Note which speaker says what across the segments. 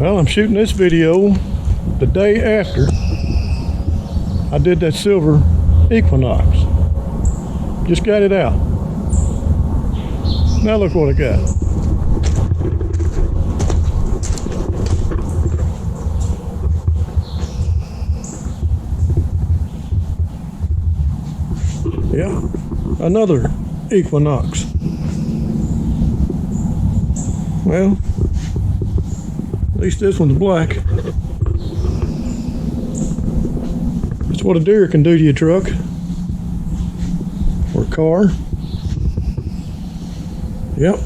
Speaker 1: Well, I'm shooting this video the day after I did that silver Equinox. Just got it out. Now look what I got. Yeah, another Equinox. Well, at least this one's black. That's what a deer can do to your truck or car. Yep,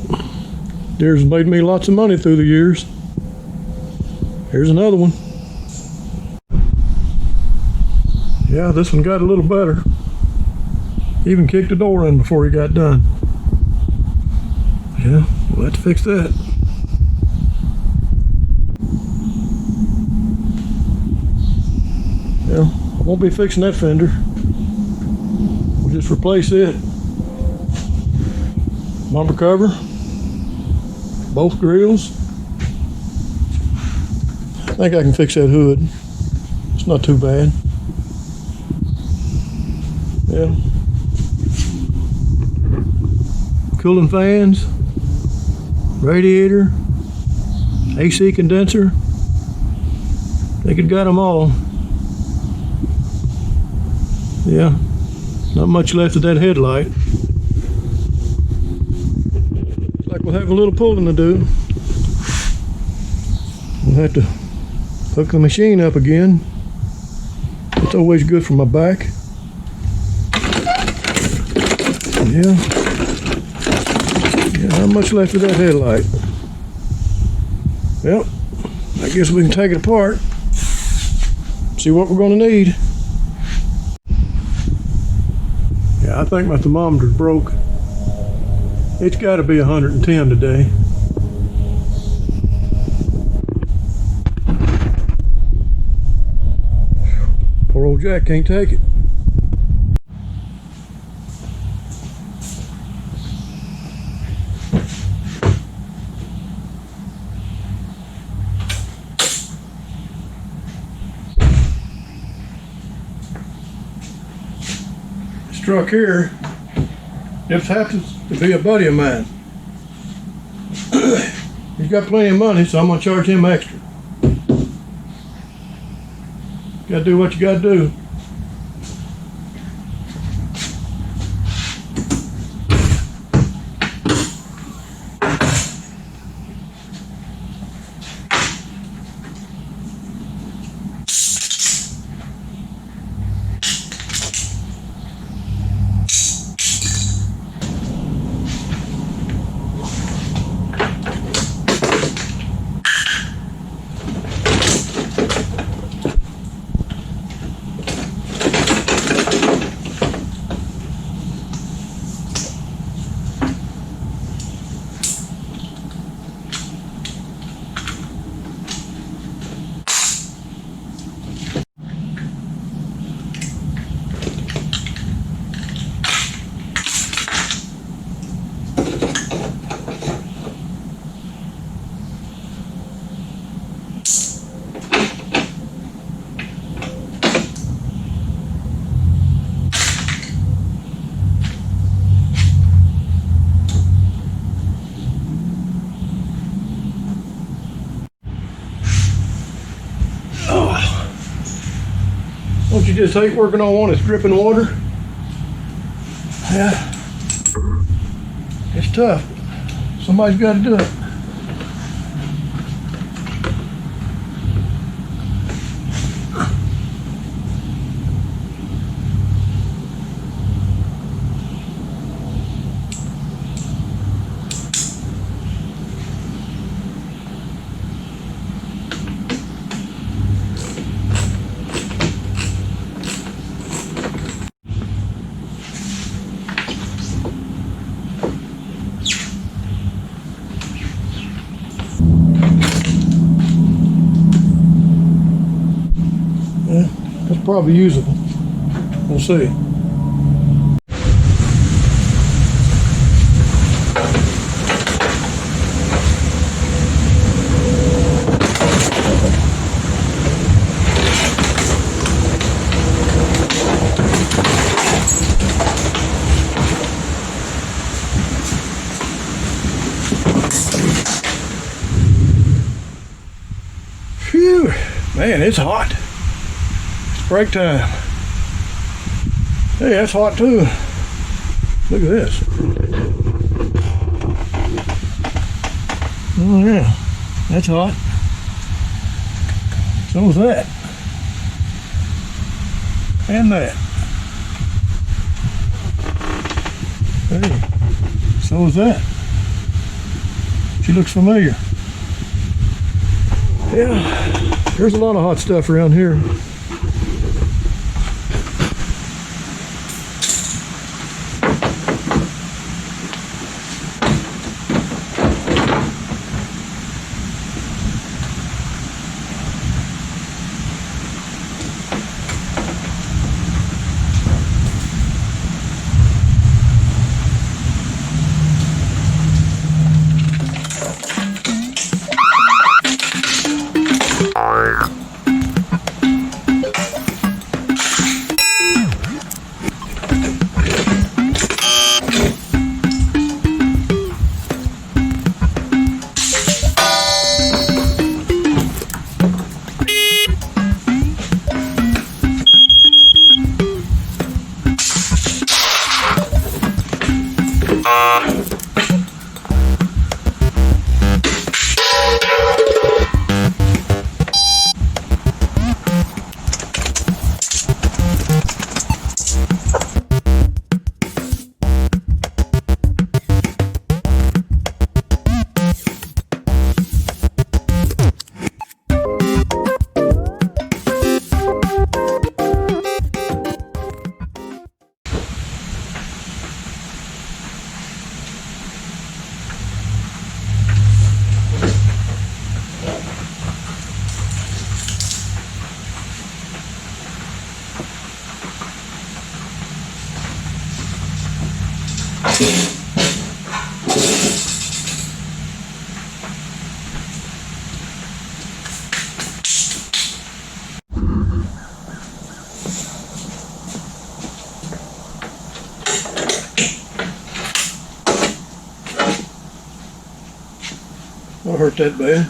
Speaker 1: deer's made me lots of money through the years. Here's another one. Yeah, this one got a little better. Even kicked the door in before he got done. Yeah, we'll have to fix that. Yeah, I won't be fixing that fender. We'll just replace it. Bumper cover, both grills. I think I can fix that hood. It's not too bad. Yeah. Cooling fans, radiator, AC condenser. I think it got them all. Yeah, not much left of that headlight. Looks like we'll have a little pulling to do. We'll have to hook the machine up again. It's always good for my back. Yeah. Yeah, not much left of that headlight. Well, I guess we can take it apart. See what we're going to need. Yeah, I think my thermometer's broke. It's got to be 110 today. Poor old Jack can't take it. Truck here just happens to be a buddy of mine. He's got plenty of money, so I'm gonna charge him extra. Gotta do what you gotta do. Don't you just hate working on one that's dripping water? Yeah, it's tough. Somebody's got to do it. That's probably usable. We'll see. Man, it's hot. It's break time. Hey, that's hot too. Look at this. Oh yeah, that's hot. So is that. And that. Hey, so is that. She looks familiar. Yeah, there's a lot of hot stuff around here. Don't hurt that bad.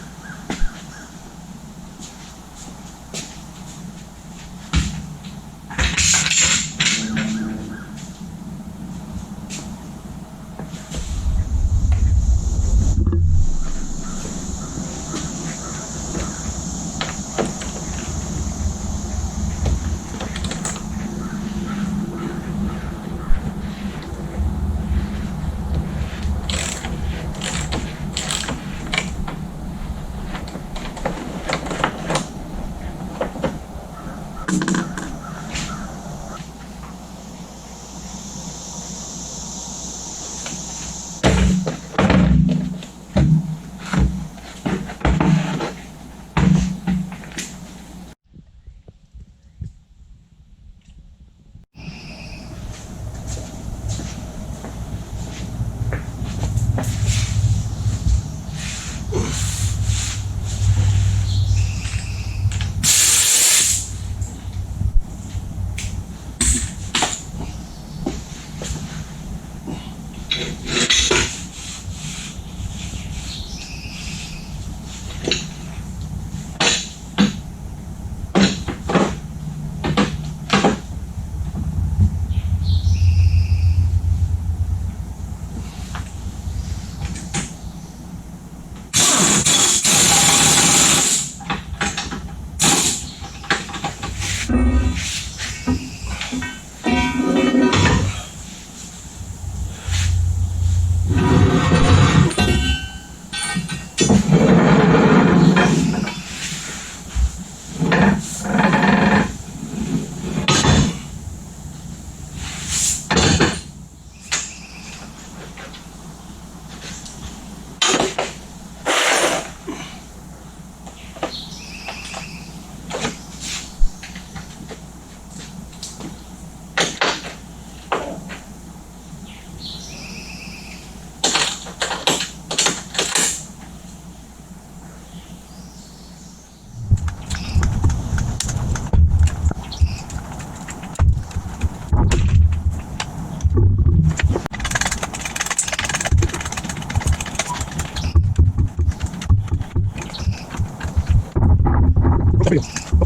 Speaker 1: Video.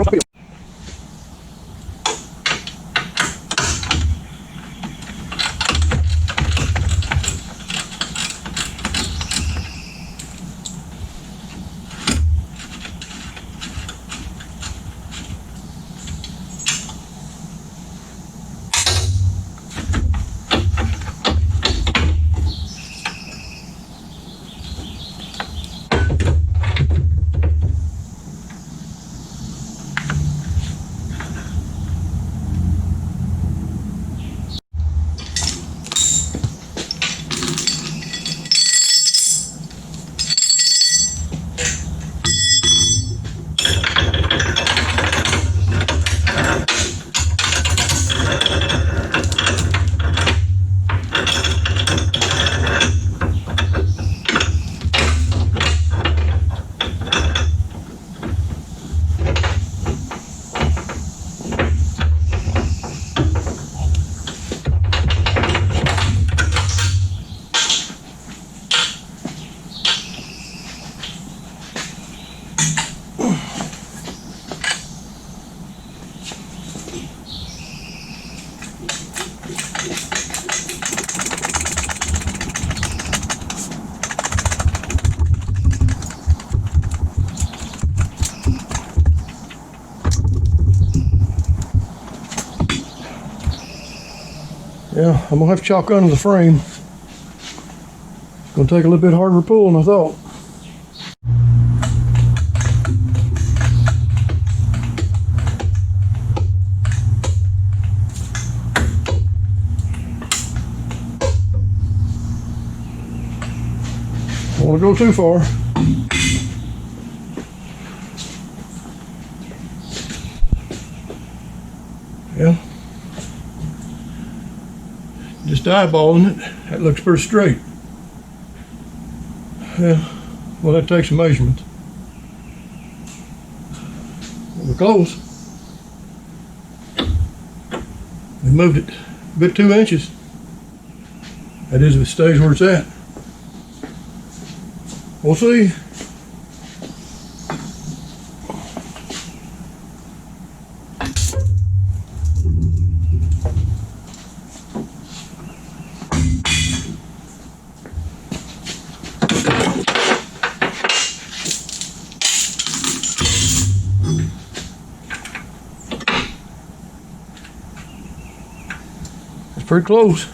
Speaker 1: Yeah, I'm gonna have to chalk under the frame. It's gonna take a little bit harder pull than I thought. Don't want to go too far. Yeah. Just eyeballing it, that looks pretty straight. Yeah, well, that takes a measurement. We're close. We moved it a bit 2 inches. That is if it stays where it's at. We'll see. It's pretty close.